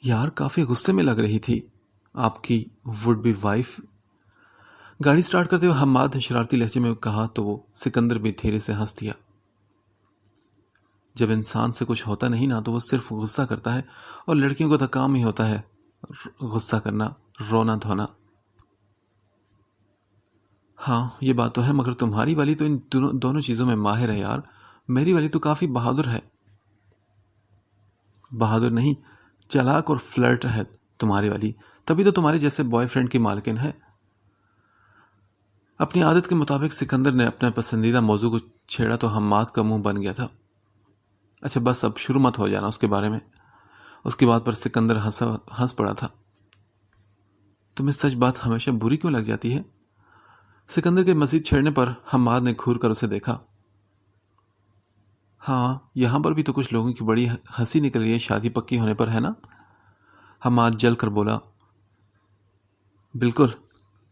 یار کافی غصے میں لگ رہی تھی آپ کی وڈ بی وائف۔ گاڑی سٹارٹ کرتے ہوئے حماد نے شرارتی لہجے میں کہا تو وہ سکندر بھی دھیرے سے ہنس دیا۔ جب انسان سے کچھ ہوتا نہیں نا تو وہ صرف غصہ کرتا ہے، اور لڑکیوں کا تو کام ہی ہوتا ہے غصہ کرنا، رونا دھونا۔ ہاں یہ بات تو ہے، مگر تمہاری والی تو ان دونوں چیزوں میں ماہر ہے یار۔ میری والی تو کافی بہادر ہے۔ بہادر نہیں، چلاک اور فلرٹ ہے تمہاری والی، تبھی تو تمہارے جیسے بوائے فرینڈ کی مالکن ہے۔ اپنی عادت کے مطابق سکندر نے اپنے پسندیدہ موضوع کو چھیڑا تو حماد کا منہ بن گیا تھا۔ اچھا بس اب شروع مت ہو جانا اس کے بارے میں۔ اس کی بات پر سکندر ہنس پڑا تھا۔ تمہیں سچ بات ہمیشہ بری کیوں لگ جاتی ہے؟ سکندر کے مزید چھیڑنے پر حماد نے گھور کر اسے دیکھا۔ ہاں یہاں پر بھی تو کچھ لوگوں کی بڑی ہنسی نکل رہی ہے شادی پکی ہونے پر، ہے نا؟ حماد جل کر بولا۔ بالکل،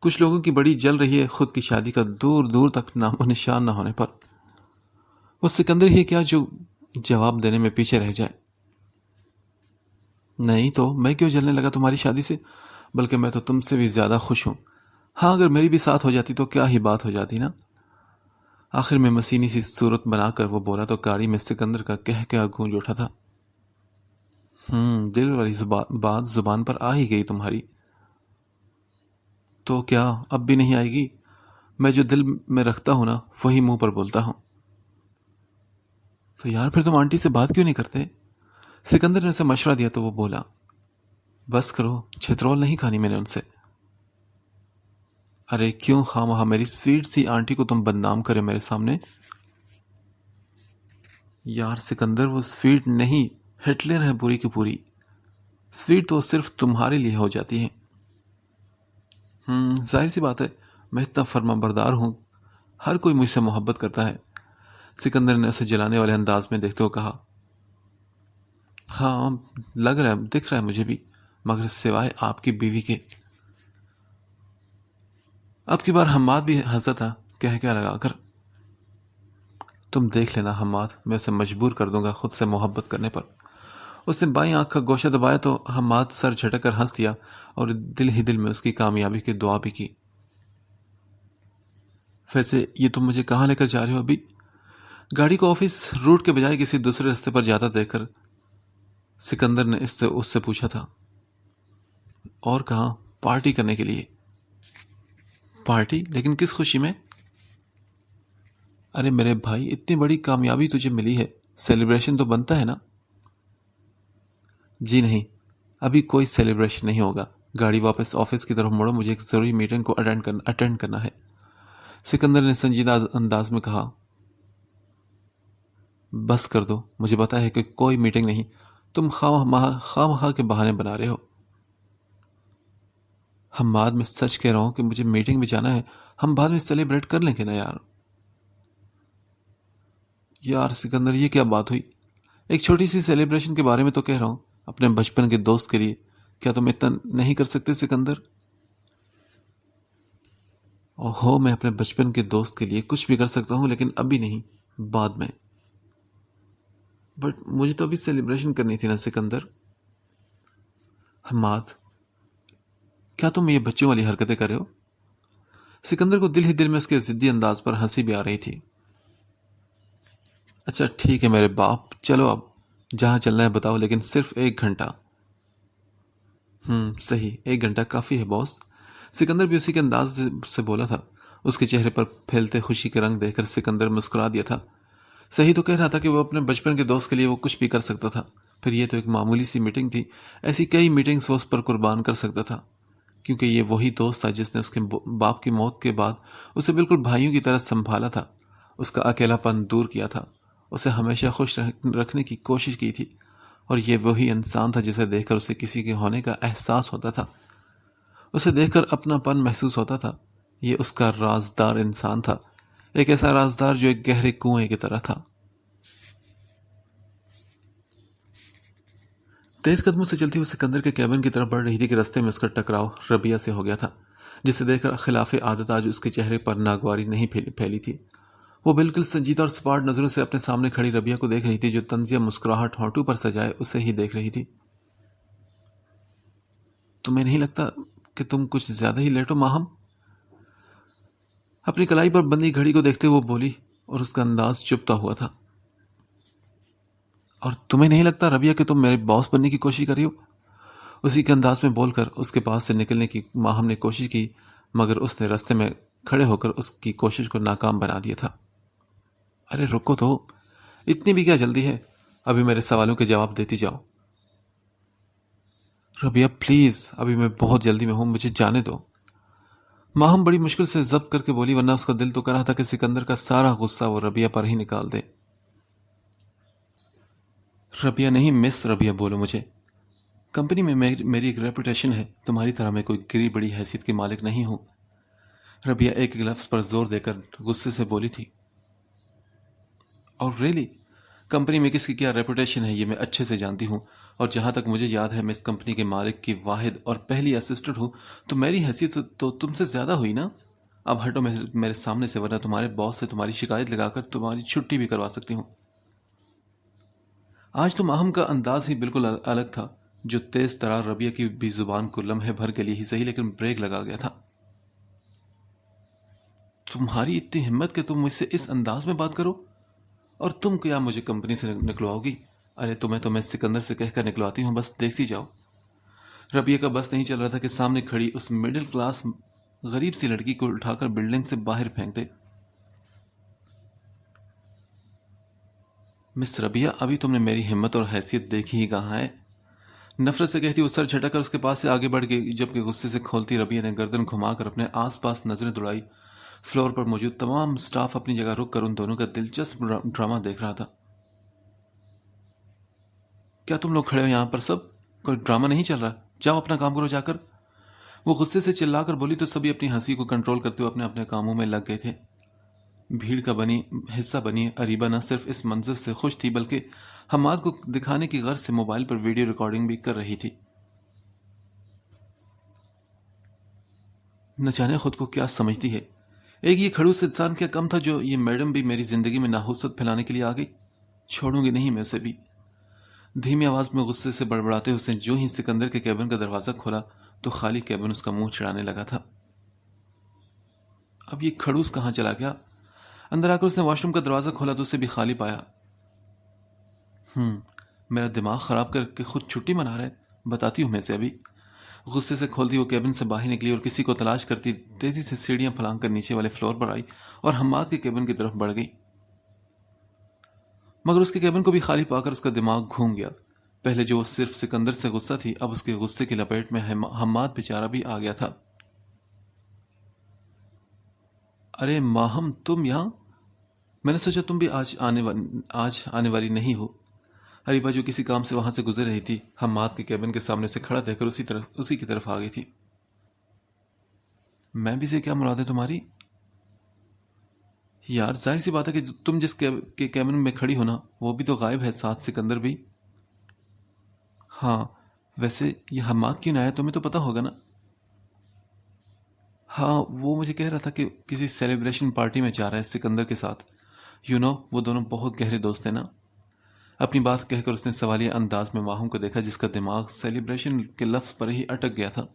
کچھ لوگوں کی بڑی جل رہی ہے خود کی شادی کا دور دور تک نام و نشان نہ ہونے پر۔ وہ سکندر ہی کیا جو جواب دینے میں پیچھے رہ جائے۔ نہیں تو میں کیوں جلنے لگا تمہاری شادی سے؟ بلکہ میں تو تم سے بھی زیادہ خوش ہوں۔ ہاں اگر میری بھی ساتھ ہو جاتی تو کیا ہی بات ہو جاتی نا۔ آخر میں مسینی سی صورت بنا کر وہ بولا تو گاڑی میں سکندر کا کہہ گونج اٹھا تھا۔ دل والی بات زبان پر آ ہی گئی تمہاری۔ تو کیا اب بھی نہیں آئے گی؟ میں جو دل میں رکھتا ہوں نا وہی منہ پر بولتا ہوں۔ تو یار پھر تم آنٹی سے بات کیوں نہیں کرتے؟ سکندر نے اسے مشورہ دیا تو وہ بولا۔ بس کرو، چھترول نہیں کھانی میں نے ان سے۔ ارے کیوں خواہ میری سویٹ سی آنٹی کو تم بدنام کرے میرے سامنے؟ یار سکندر وہ سویٹ نہیں، ہٹلر ہے پوری کی پوری۔ سویٹ تو صرف تمہارے لیے ہو جاتی ہے۔ ظاہر سی بات ہے، میں اتنا فرما بردار ہوں، ہر کوئی مجھ سے محبت کرتا ہے۔ سکندر نے اسے جلانے والے انداز میں دیکھتے ہوئے کہا۔ ہاں لگ رہا ہے، دکھ رہا ہے مجھے بھی، مگر سوائے آپ کی بیوی کے۔ اب کی بار حماد بھی ہنسا تھا کہہ لگا کر۔ تم دیکھ لینا حماد، میں اسے مجبور کر دوں گا خود سے محبت کرنے پر۔ اس نے بائیں آنکھ کا گوشہ دبایا تو حماد سر جھٹک کر ہنس دیا اور دل ہی دل میں اس کی کامیابی کی دعا بھی کی۔ ویسے یہ تم مجھے کہاں لے کر جا رہے ہو ابھی؟ گاڑی کو آفس روٹ کے بجائے کسی دوسرے راستے پر جاتا دیکھ کر سکندر نے اس سے پوچھا تھا۔ اور کہاں، پارٹی کرنے کے لیے۔ پارٹی؟ لیکن کس خوشی میں؟ ارے میرے بھائی، اتنی بڑی کامیابی تجھے ملی ہے، سیلیبریشن تو بنتا ہے نا؟ جی نہیں، ابھی کوئی سیلیبریشن نہیں ہوگا۔ گاڑی واپس آفس کی طرف موڑو، مجھے ایک ضروری میٹنگ کو اٹینڈ کرنا ہے، سکندر نے سنجیدہ انداز میں کہا۔ بس کر دو، مجھے پتا ہے کہ کوئی میٹنگ نہیں، تم خواہ کے بہانے بنا رہے ہو۔ حماد میں سچ کہہ رہا ہوں کہ مجھے میٹنگ میں جانا ہے، ہم بعد میں سیلیبریٹ کر لیں گے نا یار۔ یار سکندر یہ کیا بات ہوئی؟ ایک چھوٹی سی سیلیبریشن کے بارے میں تو کہہ رہا ہوں، اپنے بچپن کے دوست کے لیے۔ کیا تم اتنا نہیں کر سکتے سکندر؟ اوہو، میں اپنے بچپن کے دوست کے لیے کچھ بھی کر سکتا ہوں، لیکن ابھی نہیں، بعد میں۔ بٹ مجھے تو ابھی سیلیبریشن کرنی تھی نا سکندر۔ حماد، کیا تم یہ بچوں والی حرکتیں کر رہے ہو؟ سکندر کو دل ہی دل میں اس کے ضدی انداز پر ہنسی بھی آ رہی تھی۔ اچھا ٹھیک ہے میرے باپ، چلو اب جہاں چلنا ہے بتاؤ، لیکن صرف 1 گھنٹہ۔ صحیح، 1 گھنٹہ کافی ہے باس۔ سکندر بھی اسی کے انداز سے بولا تھا۔ اس کے چہرے پر پھیلتے خوشی کے رنگ دیکھ کر سکندر مسکرا دیا تھا۔ صحیح تو کہہ رہا تھا کہ وہ اپنے بچپن کے دوست کے لیے وہ کچھ بھی کر سکتا تھا، پھر یہ تو ایک معمولی سی میٹنگ تھی، ایسی کئی میٹنگز وہ اس پر قربان کر سکتا تھا، کیونکہ یہ وہی دوست تھا جس نے اس کے باپ کی موت کے بعد اسے بالکل بھائیوں کی طرح سنبھالا تھا، اس کا اکیلا پن دور کیا تھا، اسے ہمیشہ خوش رکھنے کی کوشش کی تھی، اور یہ وہی انسان تھا جسے دیکھ کر اسے کسی کے ہونے کا احساس ہوتا تھا، اسے دیکھ کر اپنا پن محسوس ہوتا تھا۔ یہ اس کا رازدار انسان تھا، ایک ایسا رازدار جو ایک گہرے کنویں کی طرح تھا۔ تیز قدموں سے چلتی ہوئی سکندر کے کیبن کی طرف بڑھ رہی تھی کہ رستے میں اس کا ٹکراؤ ربیہ سے ہو گیا تھا، جسے دیکھ کر خلاف عادت آج اس کے چہرے پر ناگواری نہیں پھیلی تھی۔ وہ بالکل سنجیدہ اور سپاٹ نظروں سے اپنے سامنے کھڑی ربیہ کو دیکھ رہی تھی، جو طنزیہ مسکراہٹ ہونٹوں پر سجائے اسے ہی دیکھ رہی تھی۔ تمہیں نہیں لگتا کہ تم کچھ زیادہ ہی لیٹ ہو ماہم؟ اپنی کلائی پر بندی گھڑی کو دیکھتے وہ بولی اور اس کا انداز چپتا ہوا تھا. اور تمہیں نہیں لگتا ربیہ کہ تم میرے باس بننے کی کوشش کر رہی ہو؟ اسی کے انداز میں بول کر اس کے پاس سے نکلنے کی ماہم نے کوشش کی، مگر اس نے راستے میں کھڑے ہو کر اس کی کوشش کو ناکام بنا دیا تھا. ارے رکو تو، اتنی بھی کیا جلدی ہے؟ ابھی میرے سوالوں کے جواب دیتی جاؤ. ربیہ پلیز، ابھی میں بہت جلدی میں ہوں، مجھے جانے دو. ماہم بڑی مشکل سے ضبط کر کے بولی، ورنہ اس کا دل تو کر رہا تھا کہ سکندر کا سارا غصہ وہ ربیہ پر ہی نکال دے. ربیہ نہیں، مس ربیہ بولو مجھے. کمپنی میں میری ایک ریپوٹیشن ہے، تمہاری طرح میں کوئی گری بڑی حیثیت کی مالک نہیں ہوں. ربیہ ایک لفظ پر زور دے کر غصے سے بولی تھی. اور ریلی کمپنی میں کس کی کیا ریپوٹیشن ہے یہ میں اچھے سے جانتی ہوں، اور جہاں تک مجھے یاد ہے میں اس کمپنی کے مالک کی واحد اور پہلی اسسٹنٹ ہوں، تو میری حیثیت تو تم سے زیادہ ہوئی نا. اب ہٹو میرے سامنے سے، ورنہ تمہارے باس سے تمہاری شکایت لگا کر تمہاری چھٹی بھی کروا سکتی ہوں. آج تو ماہم کا انداز ہی بالکل الگ تھا، جو تیز ترار ربیہ کی بھی زبان کو لمحے بھر کے لیے ہی صحیح لیکن بریک لگا گیا تھا. تمہاری اتنی ہمت کہ تم مجھ سے اس انداز میں بات کرو، اور تم کیا مجھے کمپنی سے نکلواؤ گی؟ ارے تمہیں تو میں سکندر سے کہہ کر نکلواتی ہوں، بس دیکھتی جاؤ. ربیہ کا بس نہیں چل رہا تھا کہ سامنے کھڑی اس مڈل کلاس غریب سی لڑکی کو اٹھا کر بلڈنگ سے باہر پھینک دے. مس ربیہ، ابھی تم نے میری ہمت اور حیثیت دیکھی ہی کہاں ہے؟ نفرت سے کہتی وہ سر جھٹک کر اس کے پاس سے آگے بڑھ گئی، جبکہ غصے سے کھولتی ربیہ نے گردن گھما کر اپنے آس پاس نظریں دوڑائی. فلور پر موجود تمام سٹاف اپنی جگہ رک کر ان دونوں کا دلچسپ ڈرامہ دیکھ رہا تھا. کیا تم لوگ کھڑے ہو یہاں پر سب؟ کوئی ڈرامہ نہیں چل رہا؟ جاؤ اپنا کام کرو جا کر. وہ غصے سے چلا کر بولی تو سبھی اپنی ہنسی کو کنٹرول کرتے ہوئے اپنے اپنے کاموں میں لگ گئے تھے. بھیڑ کا حصہ بنی اریبہ نہ صرف اس منظر سے خوش تھی بلکہ حماد کو دکھانے کی غرض سے موبائل پر ویڈیو ریکارڈنگ بھی کر رہی تھی. نہ جانے خود کو کیا سمجھتی ہے. ایک یہ کھڑوس انسان کیا کم تھا جو یہ میڈم بھی میری زندگی میں ناحوست پھیلانے کے لیے آ گئی. چھوڑوں گی نہیں میں اسے بھی. دھیمی آواز میں غصے سے بڑبڑاتے اس نے جو ہی سکندر کے کیبن کا دروازہ کھولا تو خالی کیبن اس کا منہ چڑھانے لگا تھا. اب یہ کھڑوس کہاں چلا گیا؟ اندر آ کر اس نے واش روم کا دروازہ کھولا تو اسے بھی خالی پایا. میرا دماغ خراب کر کے خود چھٹی منا رہا ہے، بتاتی ہوں میں سے ابھی. غصے سے کھولتی وہ کیبن سے باہر نکلی اور کسی کو تلاش کرتی تیزی سے سیڑھیاں پھلانگ کر نیچے والے فلور پر آئی اور حماد کے کیبن کی طرف بڑھ گئی. مگر اس کے کیبن کو بھی خالی پا کر اس کا دماغ گھوم گیا. پہلے جو وہ صرف سکندر سے غصہ تھی، اب اس کے غصے کی لپیٹ میں حماد بیچارہ بھی آ گیا تھا. ارے ماہم تم یہاں؟ میں نے سوچا تم بھی آج آنے والی نہیں ہو. اریبہ جو کسی کام سے وہاں سے گزر رہی تھی حماد کے کیبن کے سامنے سے کھڑا دیکھ کر اسی کی طرف آ گئی تھی. میں بھی سے کیا مراد ہے تمہاری؟ یار ظاہر سی بات ہے کہ تم جس کے کیبن میں کھڑی ہونا وہ بھی تو غائب ہے، ساتھ سکندر بھی. ہاں ویسے یہ حماد کیوں نہ آیا، تمہیں تو پتا ہوگا نا. ہاں وہ مجھے کہہ رہا تھا کہ کسی سیلیبریشن پارٹی میں جا رہا ہے سکندر کے ساتھ. وہ دونوں بہت گہرے دوست ہیں نا. اپنی بات کہہ کر اس نے سوالیہ انداز میں ماہم کو دیکھا جس کا دماغ سیلیبریشن کے لفظ پر ہی اٹک گیا تھا.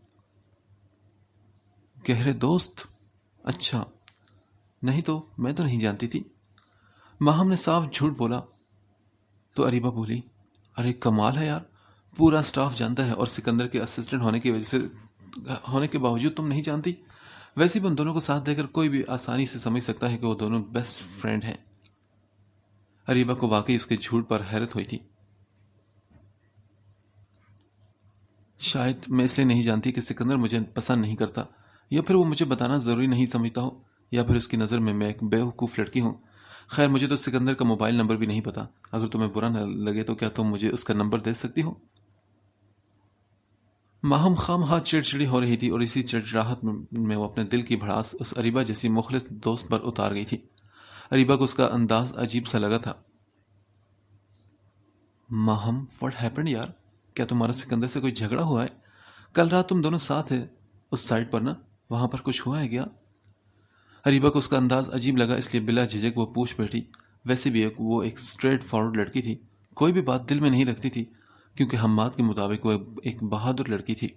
گہرے دوست؟ اچھا، نہیں تو میں تو نہیں جانتی تھی. ماہم نے صاف جھوٹ بولا. تو اریبہ بولی، ارے کمال ہے یار، پورا سٹاف جانتا ہے اور سکندر کے اسسٹنٹ ہونے کے باوجود تم نہیں جانتی. ویسے بھی ان دونوں کو ساتھ دے کر کوئی بھی آسانی سے سمجھ سکتا ہے کہ وہ دونوں بیسٹ فرینڈ ہیں. اریبہ کو واقعی اس کے جھوٹ پر حیرت ہوئی تھی. شاید میں اس لیے نہیں جانتی کہ سکندر مجھے پسند نہیں کرتا، یا پھر وہ مجھے بتانا ضروری نہیں سمجھتا ہو، یا پھر اس کی نظر میں ایک بیوقوف لڑکی ہوں. خیر مجھے تو سکندر کا موبائل نمبر بھی نہیں پتا. اگر تمہیں برا نہ لگے تو کیا تم مجھے اس کا نمبر دے سکتی ہو؟ ماہم خواہ چڑچڑی ہو رہی تھی اور اسی چڑچڑاہٹ میں وہ اپنے دل کی بھڑاس اس اریبہ جیسی مخلص دوست پر اتار گئی تھی. اریبہ کو اس کا انداز عجیب سا لگا تھا. ماہم واٹ ہیپنڈ یار؟ کیا تمہارا سکندر سے کوئی جھگڑا ہوا ہے؟ کل رات تم دونوں ساتھ ہیں اس سائٹ پر نا، وہاں پر کچھ ہوا ہے کیا؟ اریبہ کو اس کا انداز عجیب لگا، اس لیے بلا جھجک وہ پوچھ بیٹھی. ویسے بھی وہ ایک اسٹریٹ فارورڈ لڑکی تھی، کوئی بھی بات دل میں نہیں رکھتی تھی، کیونکہ حماد کے مطابق وہ ایک بہادر لڑکی تھی.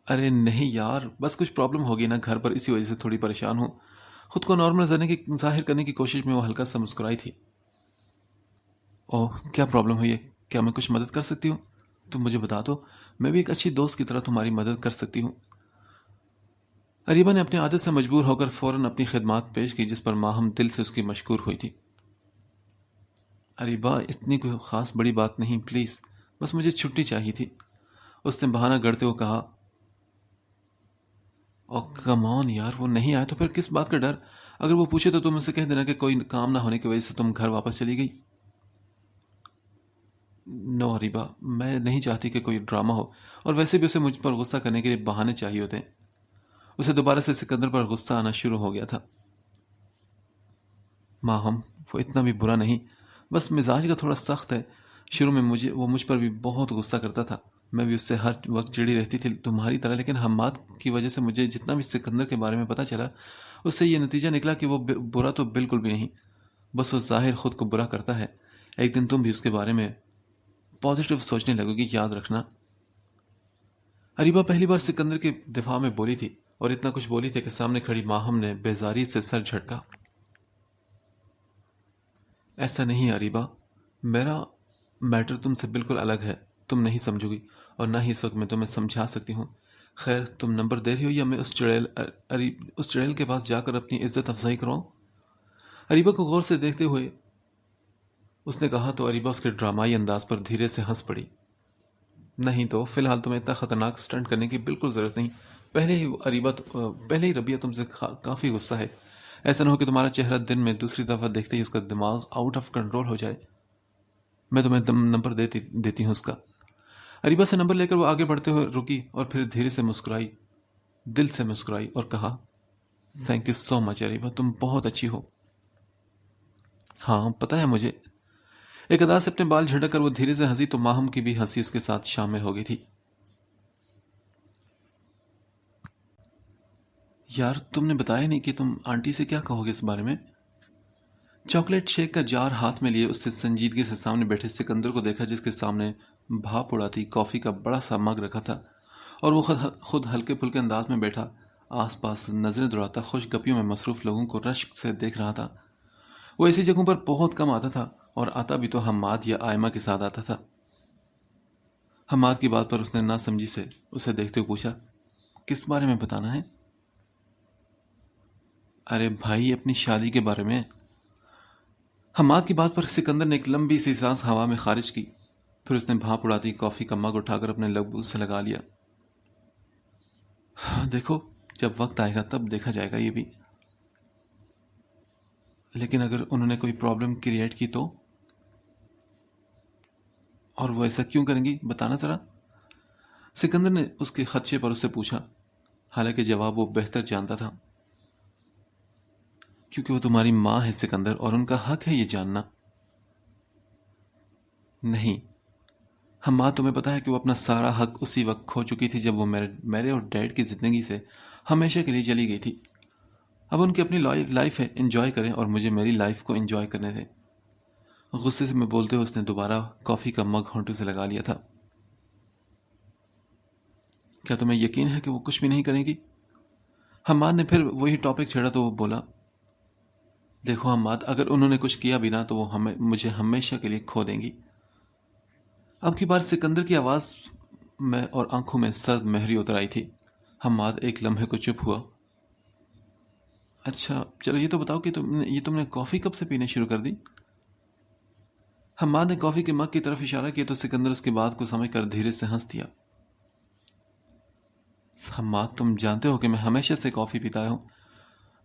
ارے نہیں یار، بس کچھ پرابلم ہوگی نا گھر پر، اسی وجہ سے تھوڑی پریشان ہوں۔ خود کو نارمل ظاہر کرنے کی کوشش میں وہ ہلکا سا مسکرائی تھی۔ اوہ، کیا پرابلم ہوئی ہے؟ کیا میں کچھ مدد کر سکتی ہوں؟ تم مجھے بتا دو، میں بھی ایک اچھی دوست کی طرح تمہاری مدد کر سکتی ہوں۔ اریبہ نے اپنی عادت سے مجبور ہو کر فوراً اپنی خدمات پیش کی، جس پر ماہم دل سے اس کی مشکور ہوئی تھی۔ اریبہ، اتنی کوئی خاص بڑی بات نہیں، پلیز، بس مجھے چھٹی چاہیے تھی، اس نے بہانہ گڑھتے ہوئے کہا۔ او کم آن یار، وہ نہیں آئے تو پھر کس بات کا ڈر؟ اگر وہ پوچھے تو تم اسے کہہ دینا کہ کوئی کام نہ ہونے کی وجہ سے تم گھر واپس چلی گئی۔ نو اریبہ، میں نہیں چاہتی کہ کوئی ڈرامہ ہو، اور ویسے بھی اسے مجھ پر غصہ کرنے کے لیے بہانے چاہیے ہوتے ہیں۔ اسے دوبارہ سے سکندر پر غصہ آنا شروع ہو گیا تھا۔ ماہم، وہ اتنا بھی برا نہیں، بس مزاج کا تھوڑا سخت ہے۔ شروع میں وہ مجھ پر بھی بہت غصہ کرتا تھا، میں بھی اس سے ہر وقت چڑی رہتی تھی تمہاری طرح، لیکن حماد کی وجہ سے مجھے جتنا بھی سکندر کے بارے میں پتہ چلا، اس سے یہ نتیجہ نکلا کہ وہ برا تو بالکل بھی نہیں، بس وہ ظاہر خود کو برا کرتا ہے۔ ایک دن تم بھی اس کے بارے میں پازیٹیو سوچنے لگو گی، یاد رکھنا۔ اریبہ پہلی بار سکندر کے دفاع میں بولی تھی، اور اتنا کچھ بولی تھی کہ سامنے کھڑی ماہم نے بیزاری سے سر جھٹکا۔ ایسا نہیں اریبہ، میرا میٹر تم سے بالکل الگ ہے، تم نہیں سمجھو گی، اور نہ ہی اس وقت میں تمہیں سمجھا سکتی ہوں۔ خیر، تم نمبر دے رہی ہو یا میں اس چڑیل کے پاس جا کر اپنی عزت افزائی کراؤں؟ اریبہ کو غور سے دیکھتے ہوئے اس نے کہا تو اریبہ اس کے ڈرامائی انداز پر دھیرے سے ہنس پڑی۔ نہیں تو فی الحال تمہیں اتنا خطرناک سٹنٹ کرنے کی بالکل ضرورت نہیں۔ پہلے ہی ربیہ تم سے کافی غصہ ہے، ایسا نہ ہو کہ تمہارا چہرہ دن میں دوسری دفعہ دیکھتے ہی اس کا دماغ آؤٹ آف کنٹرول ہو جائے۔ میں تمہیں نمبر دیتی ہوں اس کا۔ اریبہ سے نمبر لے کر وہ آگے بڑھتے ہوئے رکی، اور پھر دھیرے سے مسکرائی، دل سے مسکرائی، اور کہا، تھینک یو سو مچ اریبہ، تم بہت اچھی ہو۔ ہاں پتہ ہے مجھے۔ ایک ادا سے اپنے بال جھڑک کر وہ دھیرے سے ہنسی تو ماہم کی بھی ہنسی اس کے ساتھ شامل ہو گئی تھی۔ یار، تم نے بتایا نہیں کہ تم آنٹی سے کیا کہو گے اس بارے میں؟ چاکلیٹ شیک کا جار ہاتھ میں لیے اس نے سنجیدگی سے سامنے بیٹھے سکندر کو دیکھا، جس کے سامنے بھاپ اڑاتی کافی کا بڑا سا مگ رکھا تھا، اور وہ خود ہلکے پھلکے انداز میں بیٹھا آس پاس نظریں دوڑاتا خوش گپیوں میں مصروف لوگوں کو رشک سے دیکھ رہا تھا۔ وہ ایسی جگہوں پر بہت کم آتا تھا، اور آتا بھی تو حماد یا آئمہ کے ساتھ آتا تھا۔ حماد کی بات پر اس نے نہ سمجھی سے اسے دیکھتے ہوئے پوچھا، کس بارے میں بتانا ہے؟ ارے بھائی، اپنی شادی کے بارے میں۔ حماد کی بات پر سکندر نے ایک لمبی سی سانس ہوا میں خارج کی، پھر اس نے بھاپ اڑاتی کافی کا مگ اٹھا کر اپنے لب سے لگا لیا۔ دیکھو، جب وقت آئے گا تب دیکھا جائے گا یہ بھی۔ لیکن اگر انہوں نے کوئی پرابلم کریٹ کی تو؟ اور وہ ایسا کیوں کریں گی، بتانا ذرا؟ سکندر نے اس کے خدشے پر اس سے پوچھا، حالانکہ جواب وہ بہتر جانتا تھا۔ کیونکہ وہ تمہاری ماں ہے سکندر، اور ان کا حق ہے یہ جاننا۔ نہیں، حماد، تمہیں پتا ہے کہ وہ اپنا سارا حق اسی وقت کھو چکی تھی جب وہ میرے اور ڈیڈ کی زندگی سے ہمیشہ کے لیے چلی گئی تھی۔ اب ان کی اپنی لائف ہے، انجوائے کریں، اور مجھے میری لائف کو انجوائے کرنے دیں۔ غصے سے میں بولتے ہوئے اس نے دوبارہ کافی کا مگ ہونٹوں سے لگا لیا تھا۔ کیا تمہیں یقین ہے کہ وہ کچھ بھی نہیں کریں گی؟ حماد نے پھر وہی ٹاپک چھیڑا تو وہ بولا، دیکھو حماد، اگر انہوں نے کچھ کیا بھی نہ تو وہ مجھے ہمیشہ کے لیے کھو دیں گی۔ اب کی بار سکندر کی آواز میں اور آنکھوں میں سرد مہری اتر آئی تھی۔ حماد ایک لمحے کو چپ ہوا۔ اچھا چلو، یہ تو بتاؤ کہ تم نے کافی کب سے پینے شروع کر دی؟ حماد نے کافی کے مگ کی طرف اشارہ کیا تو سکندر اس کی بات کو سمجھ کر دھیرے سے ہنس دیا۔ حماد، تم جانتے ہو کہ میں ہمیشہ سے کافی پیتا ہوں،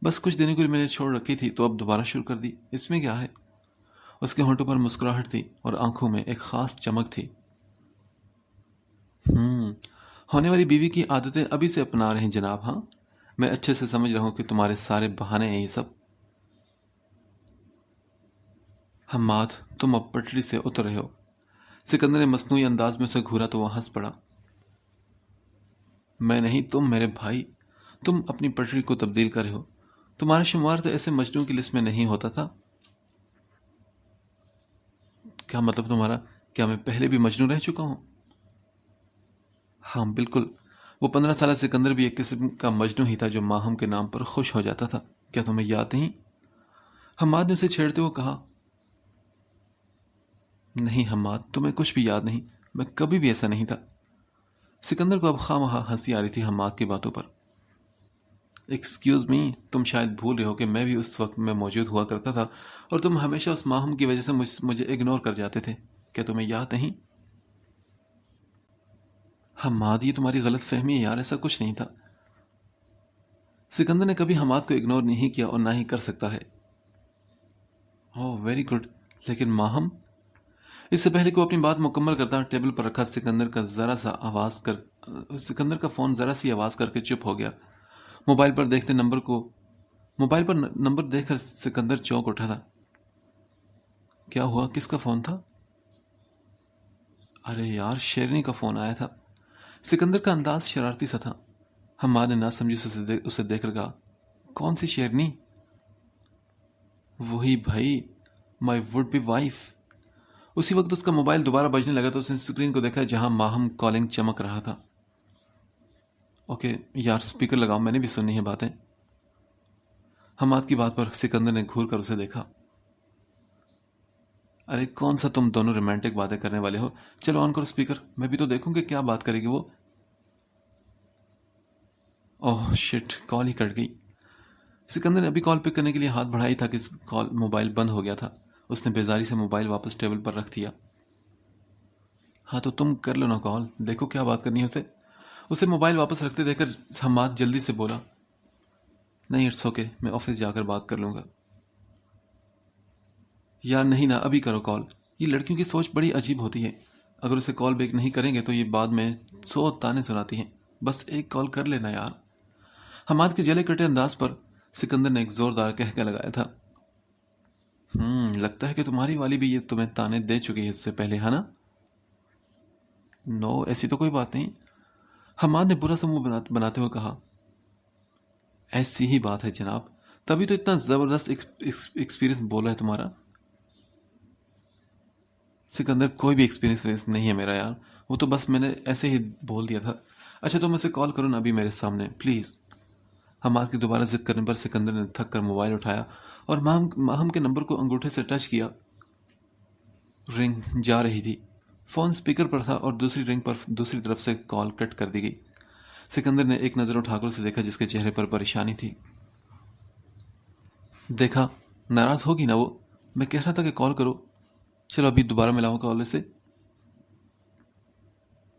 بس کچھ دنوں کے لیے میں نے چھوڑ رکھی تھی تو اب دوبارہ شروع کر دی، اس میں کیا ہے؟ اس کے ہونٹوں پر مسکراہٹ تھی اور آنکھوں میں ایک خاص چمک تھی۔ ہونے والی بیوی کی عادتیں ابھی سے اپنا رہے ہیں جناب۔ ہاں، میں اچھے سے سمجھ رہا ہوں کہ تمہارے سارے بہانے ہیں یہ سب۔ حماد، تم اب پٹری سے اتر رہے ہو۔ سکندر نے مصنوعی انداز میں اسے گھورا تو وہ ہنس پڑا۔ میں نہیں، تم میرے بھائی، تم اپنی پٹری کو تبدیل کر رہے ہو۔ تمہارا شمار تو ایسے مجنوں کی لسٹ میں نہیں ہوتا تھا۔ کیا مطلب تمہارا؟ کیا میں پہلے بھی مجنوں رہ چکا ہوں؟ ہاں بالکل، وہ 15 سالہ سکندر بھی ایک قسم کا مجنون ہی تھا جو ماہم کے نام پر خوش ہو جاتا تھا. کیا تمہیں یاد نہیں؟ حماد نے اسے چھیڑتے ہوئے کہا. نہیں حماد، تمہیں کچھ بھی یاد نہیں. میں کبھی بھی ایسا نہیں تھا. سکندر کو اب خواہ مخواہ ہنسی آ رہی تھی حماد کی باتوں پر. ایکسکیوز می، تم شاید بھول رہے ہو کہ میں بھی اس وقت میں موجود ہوا کرتا تھا اور تم ہمیشہ اس ماہم کی وجہ سے مجھے اگنور کر جاتے تھے. کیا تمہیں یاد نہیں؟ حماد، یہ تمہاری غلط فہمی ہے یار، ایسا کچھ نہیں تھا. سکندر نے کبھی حماد کو اگنور نہیں کیا اور نہ ہی کر سکتا ہے. اوہ ویری گڈ. لیکن ماہم؟ اس سے پہلے کہ وہ اپنی بات مکمل کرتا ٹیبل پر رکھا سکندر کا فون ذرا سی آواز کر کے چپ ہو گیا. موبائل پر نمبر دیکھ کر سکندر چونک اٹھا تھا. کیا ہوا؟ کس کا فون تھا؟ ارے یار، شیرنی کا فون آیا تھا. سکندر کا انداز شرارتی سا تھا. حماد نے نہ سمجھی اسے دیکھ کر کہا. کون سی شیرنی؟ وہی بھائی، مائی وڈ بی وائف. اسی وقت اس کا موبائل دوبارہ بجنے لگا تو اس نے اسکرین کو دیکھا جہاں ماہم کالنگ چمک رہا تھا. اوکے یار، اسپیکر لگاؤ، میں نے بھی سننی ہے باتیں. حماد کی بات پر سکندر نے گھور کر اسے دیکھا. ارے کون سا تم دونوں رومانٹک باتیں کرنے والے ہو؟ چلو آن کرو اسپیکر، میں بھی تو دیکھوں کہ کیا بات کرے گی وہ. اوہ شٹ، کال ہی کٹ گئی. سکندر نے ابھی کال پک کرنے کے لیے ہاتھ بڑھائی تھا کہ موبائل بند ہو گیا تھا. اس نے بیزاری سے موبائل واپس ٹیبل پر رکھ دیا. ہاں تو تم کر لو نا کال، دیکھو کیا بات کرنی ہے اسے موبائل واپس رکھتے دیکھ کر حماد جلدی سے بولا. نہیں اٹس اوکے، میں آفس جا کر بات کر لوں گا. یار نہیں نا، ابھی کرو کال. یہ لڑکیوں کی سوچ بڑی عجیب ہوتی ہے. اگر اسے کال بیک نہیں کریں گے تو یہ بعد میں 100 تانے سناتی ہیں. بس ایک کال کر لینا یار. حماد کے جلے کٹے انداز پر سکندر نے ایک زوردار کہکہ لگایا تھا. لگتا ہے کہ تمہاری والی بھی یہ تمہیں تانے دے چکی ہے اس سے پہلے، ہے نا؟ نو، ایسی تو کوئی بات نہیں. حماد نے برا سا منہ بناتے ہوئے کہا. ایسی ہی بات ہے جناب، تبھی تو اتنا زبردست ایکسپیرینس بولا ہے تمہارا. سکندر، کوئی بھی ایکسپیرینس نہیں ہے میرا یار، وہ تو بس میں نے ایسے ہی بول دیا تھا. اچھا تو میں سے کال کروں نا ابھی میرے سامنے پلیز. حماد کی دوبارہ ضد کرنے پر سکندر نے تھک کر موبائل اٹھایا اور ماہم کے نمبر کو انگوٹھے سے ٹچ کیا. رنگ جا رہی تھی. فون سپیکر پر تھا اور دوسری رنگ پر دوسری طرف سے کال کٹ کر دی گئی. سکندر نے ایک نظر اٹھا کر اسے دیکھا جس کے چہرے پر پریشانی تھی. دیکھا، ناراض ہوگی نا وہ؟ میں کہہ رہا تھا کہ کال کرو. چلو ابھی دوبارہ ملاؤں کال سے.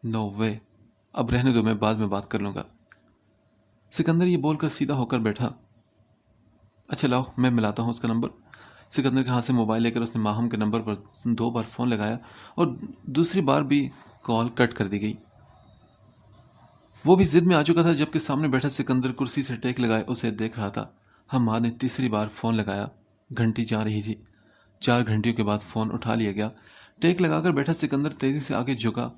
نو وے، اب رہنے دو، میں بعد میں بات کر لوں گا. سکندر یہ بول کر سیدھا ہو کر بیٹھا. اچھا لاؤ میں ملاتا ہوں اس کا نمبر. سکندر کے ہاتھ سے موبائل لے کر اس نے ماہم کے نمبر پر 2 بار فون لگایا اور دوسری بار بھی کال کٹ کر دی گئی. وہ بھی ضد میں آ چکا تھا جبکہ سامنے بیٹھا سکندر کرسی سے ٹیک لگائے اسے دیکھ رہا تھا. حماد نے تیسری بار فون لگایا. گھنٹی جا رہی تھی. 4 گھنٹیوں کے بعد فون اٹھا لیا گیا. ٹیک لگا کر بیٹھا سکندر تیزی سے آگے جھکا.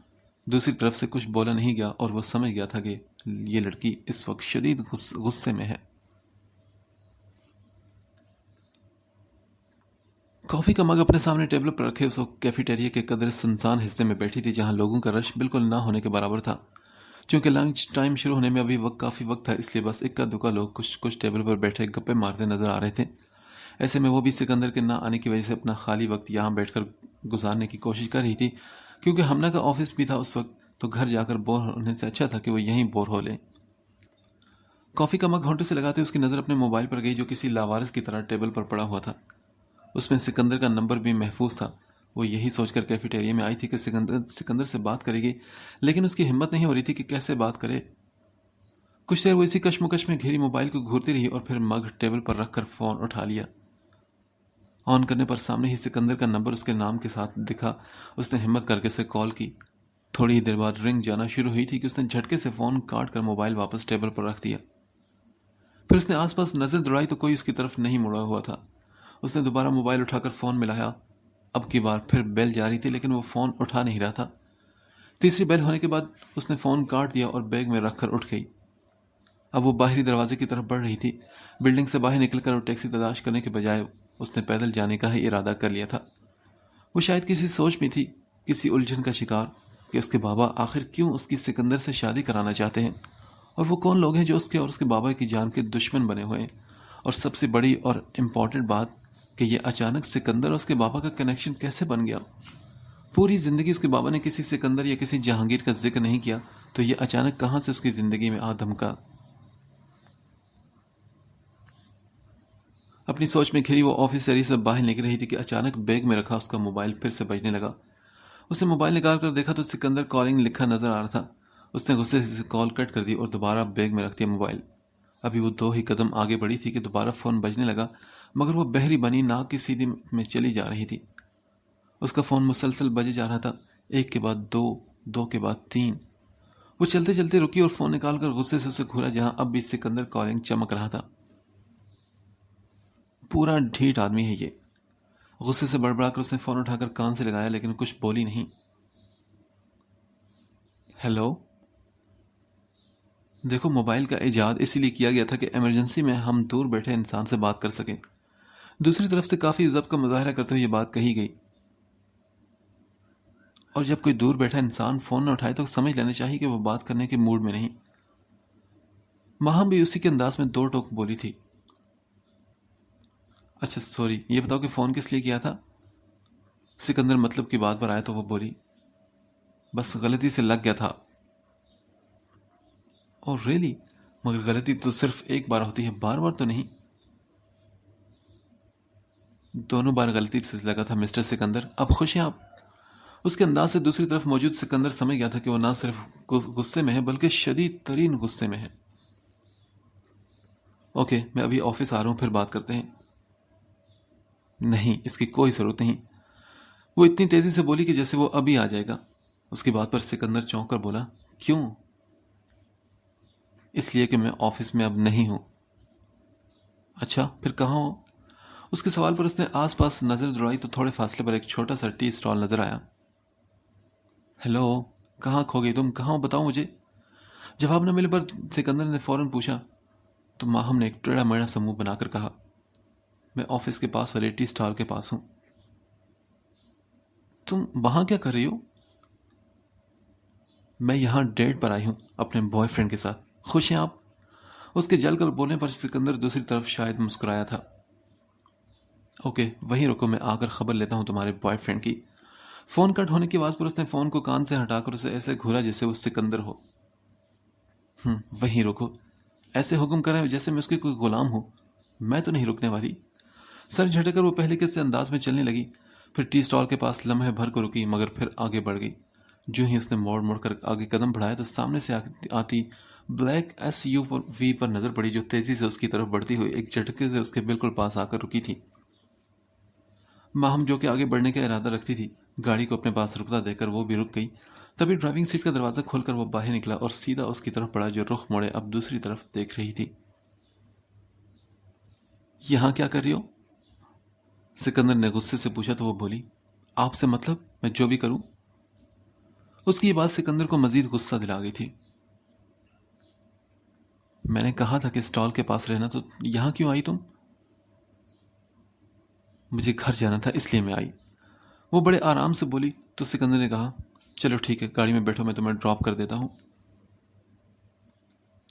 دوسری طرف سے کچھ بولا نہیں گیا اور وہ سمجھ گیا تھا کہ یہ لڑکی اس وقت شدید غصے میں ہے. کافی کا مگ اپنے سامنے ٹیبل پر رکھے اس وقت کیفیٹیریا کے قدر سنسان حصے میں بیٹھی تھی جہاں لوگوں کا رش بالکل نہ ہونے کے برابر تھا. چونکہ لنچ ٹائم شروع ہونے میں ابھی کافی وقت تھا، اس لیے بس اکا دکا لوگ کچھ ٹیبل پر بیٹھے گپے مارتے نظر آ رہے تھے. ایسے میں وہ بھی سکندر کے نہ آنے کی وجہ سے اپنا خالی وقت یہاں بیٹھ کر گزارنے کی کوشش کر رہی تھی. کیونکہ ہمنا کا آفس بھی تھا اس وقت، تو گھر جا کر بور ہونے سے اچھا تھا کہ وہ یہیں بور ہو لیں. کافی کا مگ ہونٹے سے لگاتے اس کی نظر اپنے موبائل پر گئی جو کسی لاوارث کی طرح ٹیبل پر پڑا ہوا تھا. اس میں سکندر کا نمبر بھی محفوظ تھا. وہ یہی سوچ کر کیفیٹیریا میں آئی تھی کہ سکندر سے بات کرے گی، لیکن اس کی ہمت نہیں ہو رہی تھی کہ کیسے بات کرے. کچھ دیر وہ اسی کشمکش میں گھیری موبائل کو گھورتی رہی اور پھر مگ ٹیبل پر رکھ کر فون اٹھا لیا. آن کرنے پر سامنے ہی سکندر کا نمبر اس کے نام کے ساتھ دکھا. اس نے ہمت کر کے اسے کال کی. تھوڑی ہی دیر بعد رنگ جانا شروع ہوئی تھی کہ اس نے جھٹکے سے فون کاٹ کر موبائل واپس ٹیبل پر رکھ دیا. پھر اس نے آس پاس نظر دوڑائی تو کوئی اس کی طرف نہیں مڑا ہوا تھا. اس نے دوبارہ موبائل اٹھا کر فون ملایا. اب کی بار پھر بیل جا رہی تھی لیکن وہ فون اٹھا نہیں رہا تھا. تیسری بیل ہونے کے بعد اس نے فون کاٹ دیا اور بیگ میں رکھ کر اٹھ گئی. اب وہ باہری دروازے کی طرف بڑھ رہی تھی. بلڈنگ سے باہر نکل کر وہ ٹیکسی تلاش کرنے کے بجائے اس نے پیدل جانے کا ہی ارادہ کر لیا تھا. وہ شاید کسی سوچ میں تھی، کسی الجھن کا شکار. کہ اس کے بابا آخر کیوں اس کی سکندر سے شادی کرانا چاہتے ہیں، اور وہ کون لوگ ہیں جو اس کے اور اس کے بابا کی جان کے دشمن بنے ہوئے ہیں، اور سب سے بڑی اور امپورٹنٹ بات کہ یہ اچانک سکندر اور اس کے بابا کا کنیکشن کیسے بن گیا۔ پوری زندگی اس کے بابا نے کسی سکندر یا کسی جہانگیر کا ذکر نہیں کیا، تو یہ اچانک کہاں سے اس کی زندگی میں آ دھمکا۔ اپنی سوچ میں گھری وہ آفس ایریا سے باہر نکل رہی تھی کہ اچانک بیگ میں رکھا اس کا موبائل پھر سے بجنے لگا۔ اس نے موبائل نکال کر دیکھا تو سکندر کالنگ لکھا نظر آ رہا تھا۔ اس نے غصے سے کال کٹ کر دی اور دوبارہ بیگ میں رکھ دیا موبائل۔ ابھی وہ 2 ہی قدم آگے بڑھی تھی کہ دوبارہ فون بجنے لگا، مگر وہ بحری بنی ناک کی سیدھی میں چلی جا رہی تھی۔ اس کا فون مسلسل بجے جا رہا تھا، 1 کے بعد 2، 2 کے بعد 3۔ وہ چلتے چلتے رکی اور فون نکال کر غصے سے اسے گھورا جہاں اب بھی سکندر کالنگ چمک رہا تھا۔ پورا ڈھیٹ آدمی ہے یہ۔ غصے سے بڑبڑا کر اس نے فون اٹھا کر کان سے لگایا لیکن کچھ بولی نہیں۔ ہیلو، دیکھو موبائل کا ایجاد اسی لیے کیا گیا تھا کہ ایمرجنسی میں ہم دور بیٹھے انسان سے بات کر سکیں۔ دوسری طرف سے کافی ضبط کا مظاہرہ کرتے ہوئے یہ بات کہی گئی، اور جب کوئی دور بیٹھا انسان فون نہ اٹھائے تو سمجھ لینا چاہیے کہ وہ بات کرنے کے موڈ میں نہیں۔ ماہم بھی اسی کے انداز میں 2 ٹوک بولی تھی۔ اچھا سوری، یہ بتاؤ کہ فون کس لیے کیا تھا؟ سکندر مطلب کی بات پر آیا تو وہ بولی، بس غلطی سے لگ گیا تھا۔ اور ریلی، مگر غلطی تو صرف ایک بار ہوتی ہے، بار بار تو نہیں۔ دونوں بار غلطی سے لگا تھا مسٹر سکندر، اب خوش ہیں آپ؟ اس کے انداز سے دوسری طرف موجود سکندر سمجھ گیا تھا کہ وہ نہ صرف غصے میں ہے بلکہ شدید ترین غصے میں ہے۔ اوکے، میں ابھی آفس آ رہا ہوں، پھر بات کرتے ہیں۔ نہیں، اس کی کوئی ضرورت نہیں، وہ اتنی تیزی سے بولی کہ جیسے وہ ابھی آ جائے گا۔ اس کی بات پر سکندر چونک کر بولا، کیوں؟ اس لیے کہ میں آفس میں اب نہیں ہوں۔ اچھا، پھر کہاں ہو؟ اس کے سوال پر اس نے آس پاس نظر دوڑائی تو تھوڑے فاصلے پر ایک چھوٹا سا ٹی اسٹال نظر آیا۔ ہیلو، کہاں کھو گئی تم؟ کہاں ہو بتاؤ مجھے۔ جواب نہ ملے پر سکندر نے فوراً پوچھا تو ماہم نے ایک ٹیڑھا میڑھا سا منہ بنا کر کہا، میں آفس کے پاس والے ٹی اسٹال کے پاس ہوں۔ تم وہاں کیا کر رہی ہو؟ میں یہاں ڈیٹ پر آئی ہوں اپنے بوائے فرینڈ کے ساتھ۔ خوش ہیں آپ؟ اس کے جل کر بولنے پر سکندر دوسری طرف شاید مسکرایا تھا۔ اوکے، وہیں رکو، میں آ کر خبر لیتا ہوں تمہارے بوائے فرینڈ کی۔ فون کٹ ہونے کی آواز پر اس نے فون کو کان سے ہٹا کر اسے ایسے گھورا جیسے وہ سکندر ہو۔ وہیں رکو، ایسے حکم کرے جیسے میں اس کے کوئی غلام ہوں۔ میں تو نہیں رکنے والی۔ سر جھٹک کر وہ پہلے کے سے انداز میں چلنے لگی، پھر ٹی اسٹال کے پاس لمحے بھر کو رکی مگر پھر آگے بڑھ گئی۔ جو ہی اس نے موڑ موڑ کر آگے قدم بڑھایا تو سامنے سے آتی بلیک ایس یو وی پر نظر پڑی جو تیزی سے اس کی طرف بڑھتی ہوئی ایک جھٹکے سے اس کے بالکل پاس آ کر رکی تھی۔ ماہم جو کہ آگے بڑھنے کا ارادہ رکھتی تھی، گاڑی کو اپنے پاس رکتا دیکھ کر وہ بھی رک گئی۔ تبھی ڈرائیونگ سیٹ کا دروازہ کھول کر وہ باہر نکلا اور سیدھا اس کی طرف بڑھا جو رخ موڑے اب دوسری طرف دیکھ رہی تھی۔ یہاں کیا کر رہی ہو؟ سکندر نے غصے سے پوچھا تو وہ بولی، آپ سے مطلب میں جو بھی کروں؟ اس کی یہ بات سکندر کو مزید غصہ دلا گئی تھی۔ میں نے کہا تھا کہ اسٹال کے پاس رہنا، تو یہاں کیوں آئی تم؟ مجھے گھر جانا تھا اس لیے میں آئی، وہ بڑے آرام سے بولی تو سکندر نے کہا، چلو ٹھیک ہے، گاڑی میں بیٹھو، میں تمہیں ڈراپ کر دیتا ہوں۔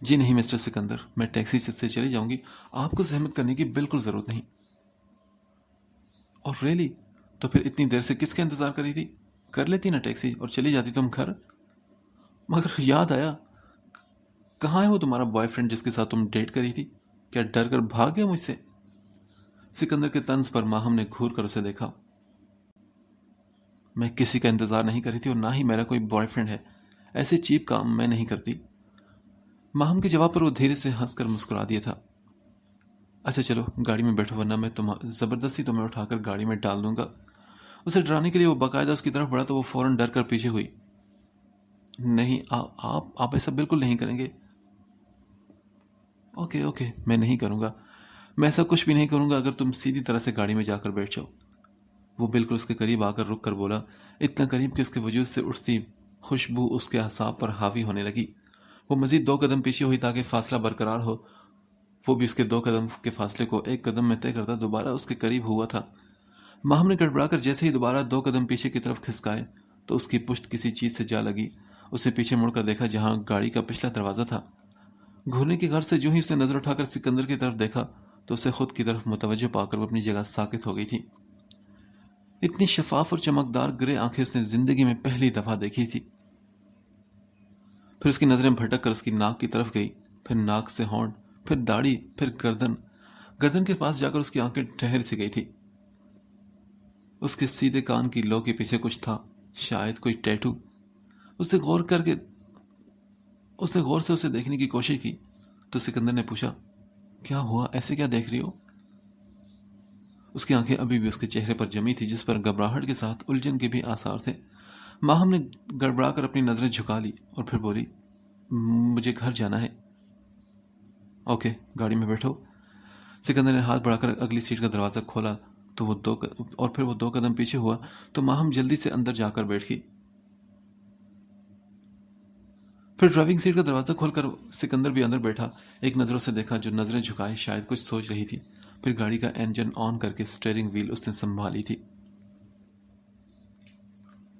جی نہیں مسٹر سکندر، میں ٹیکسی سے چلی جاؤں گی، آپ کو زحمت کرنے کی بالکل ضرورت نہیں۔ اور ریلی، تو پھر اتنی دیر سے کس کا انتظار کر رہی تھی؟ کر لیتی نا ٹیکسی اور چلی جاتی تم گھر۔ مگر یاد آیا، کہاں ہے وہ تمہارا بوائے فرینڈ جس کے ساتھ تم ڈیٹ کری تھی؟ کیا ڈر کر بھاگ گیا مجھ سے؟ سکندر کے طنز پر ماہم نے گھور کر اسے دیکھا۔ میں کسی کا انتظار نہیں کر رہی تھی اور نہ ہی میرا کوئی بوائے فرینڈ ہے، ایسے چیپ کام میں نہیں کرتی۔ ماہم کے جواب پر وہ دھیرے سے ہنس کر مسکرا دیا تھا۔ اچھا چلو گاڑی میں بیٹھو ورنہ میں زبردستی تمہیں اٹھا کر گاڑی میں ڈال دوں گا۔ اسے ڈرانے کے لیے وہ باقاعدہ اس کی طرف بڑھا تو وہ فوراً ڈر کر پیچھے ہوئی۔ نہیں، آپ ایسا بالکل نہیں کریں گے۔ اوکے، میں نہیں کروں گا، میں ایسا کچھ بھی نہیں کروں گا اگر تم سیدھی طرح سے گاڑی میں جا کر بیٹھ جاؤ۔ وہ بالکل اس کے قریب آ کر رک کر بولا، اتنا قریب کہ اس کے وجود سے اٹھتی خوشبو اس کے اعصاب پر حاوی ہونے لگی۔ وہ مزید 2 قدم پیچھے ہوئی تاکہ فاصلہ برقرار ہو۔ وہ بھی اس کے 2 قدم کے فاصلے کو 1 قدم میں طے کرتا دوبارہ اس کے قریب ہوا تھا۔ ماہم نے گڑبڑا کر جیسے ہی دوبارہ 2 قدم پیچھے کی طرف کھسکائے تو اس کی پشت کسی چیز سے جا لگی۔ اس نے پیچھے مڑ کر دیکھا جہاں گاڑی کا پچھلا دروازہ تھا۔ گھورنے کے گھر سے جو ہی اس نے نظر اٹھا کر سکندر کی طرف دیکھا تو اسے خود کی طرف متوجہ پا کر وہ اپنی جگہ ساکت ہو گئی تھی۔ اتنی شفاف اور چمکدار گرے آنکھیں اس نے زندگی میں پہلی دفعہ دیکھی تھی۔ پھر اس کی نظریں بھٹک کر اس کی ناک کی طرف گئی، پھر ناک سے ہونٹ، پھر داڑھی، پھر گردن کے پاس جا کر اس کی آنکھیں ٹھہر سی گئی تھی۔ اس کے سیدھے کان کی لو کے پیچھے کچھ تھا، شاید کوئی ٹیٹو۔ اس نے غور سے اسے دیکھنے کی کوشش کی تو سکندر نے پوچھا، کیا ہوا؟ ایسے کیا دیکھ رہی ہو؟ اس کی آنکھیں ابھی بھی اس کے چہرے پر جمی تھی جس پر گھبراہٹ کے ساتھ الجھن کے بھی آثار تھے۔ ماہم نے گڑبڑا کر اپنی نظریں جھکا لی اور پھر بولی، مجھے گھر جانا ہے۔ اوکے، گاڑی میں بیٹھو۔ سکندر نے ہاتھ بڑھا کر اگلی سیٹ کا دروازہ کھولا تو پھر وہ 2 قدم پیچھے ہوا تو ماہم جلدی سے اندر جا کر بیٹھ گئی۔ پھر ڈرائیونگ سیٹ کا دروازہ کھول کر سکندر بھی اندر بیٹھا۔ ایک نظر اسے دیکھا جو نظریں جھکائے شاید کچھ سوچ رہی تھی۔ پھر گاڑی کا انجن آن کر کے سٹیئرنگ ویل اس نے سنبھالی تھی۔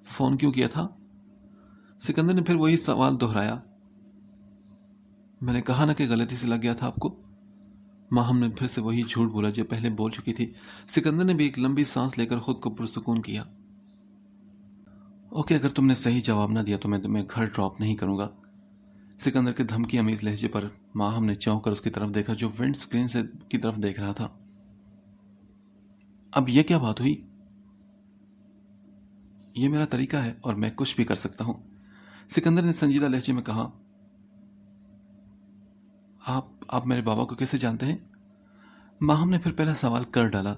فون کیوں کیا تھا؟ سکندر نے پھر وہی سوال دہرایا۔ میں نے کہا نا کہ غلطی سے لگ گیا تھا آپ کو۔ ماہم نے پھر سے وہی جھوٹ بولا جو پہلے بول چکی تھی۔ سکندر نے بھی ایک لمبی سانس لے کر خود کو پرسکون کیا۔ اوکے، اگر تم نے صحیح جواب نہ دیا تو میں تمہیں گھر ڈراپ نہیں کروں گا۔ سکندر کے دھمکی امیز لہجے پر ماہم نے چونک کر اس کی طرف دیکھا جو ونڈ سکرین سے کی طرف دیکھ رہا تھا۔ اب یہ کیا بات ہوئی؟ یہ میرا طریقہ ہے اور میں کچھ بھی کر سکتا ہوں، سکندر نے سنجیدہ لہجے میں کہا۔ آپ میرے بابا کو کیسے جانتے ہیں؟ ماہم نے پھر پہلا سوال کر ڈالا۔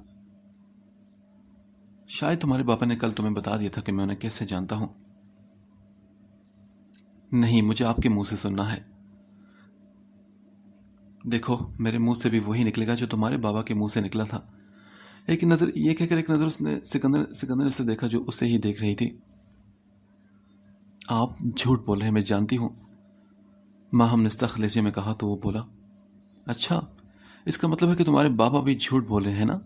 شاید تمہارے بابا نے کل تمہیں بتا دیا تھا کہ میں انہیں کیسے جانتا ہوں۔ نہیں، مجھے آپ کے منہ سے سننا ہے۔ دیکھو، میرے منہ سے بھی وہی نکلے گا جو تمہارے بابا کے منہ سے نکلا تھا۔ ایک نظر اس نے سکندر نے اسے دیکھا جو اسے ہی دیکھ رہی تھی۔ آپ جھوٹ بول رہے ہیں، میں جانتی ہوں، ماہم نے سخت لہجے میں کہا تو وہ بولا، اچھا، اس کا مطلب ہے کہ تمہارے بابا بھی جھوٹ بول رہے ہیں نا؟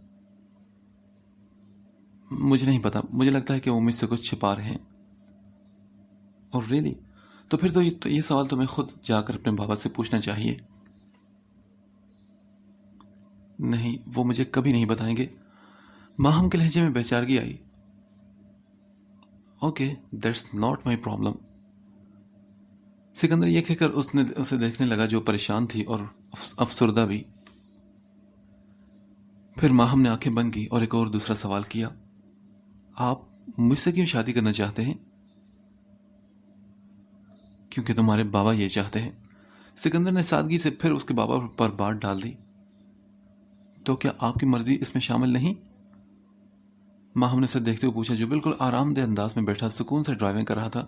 مجھے نہیں پتا، مجھے لگتا ہے کہ وہ مجھ سے کچھ چھپا رہے ہیں۔ اور ریلی؟ تو پھر تو یہ سوال تمہیں خود جا کر اپنے بابا سے پوچھنا چاہیے۔ نہیں، وہ مجھے کبھی نہیں بتائیں گے، ماہم کے لہجے میں بے چارگی آئی۔ Okay, that's not my problem. Sikandar یہ کہہ کر اسے دیکھنے لگا جو پریشان تھی اور افسردہ بھی۔ پھر ماہم نے آنکھیں بند کی اور ایک اور دوسرا سوال کیا، آپ مجھ سے کیوں شادی کرنا چاہتے ہیں؟ کیونکہ تمہارے بابا یہ چاہتے ہیں، سکندر نے سادگی سے پھر اس کے بابا پر بات ڈال دی۔ تو کیا آپ کی مرضی اس میں شامل نہیں؟ ماہم نے اسے دیکھتے ہوئے پوچھا جو بالکل آرام دہ انداز میں بیٹھا سکون سے ڈرائیونگ کر رہا تھا۔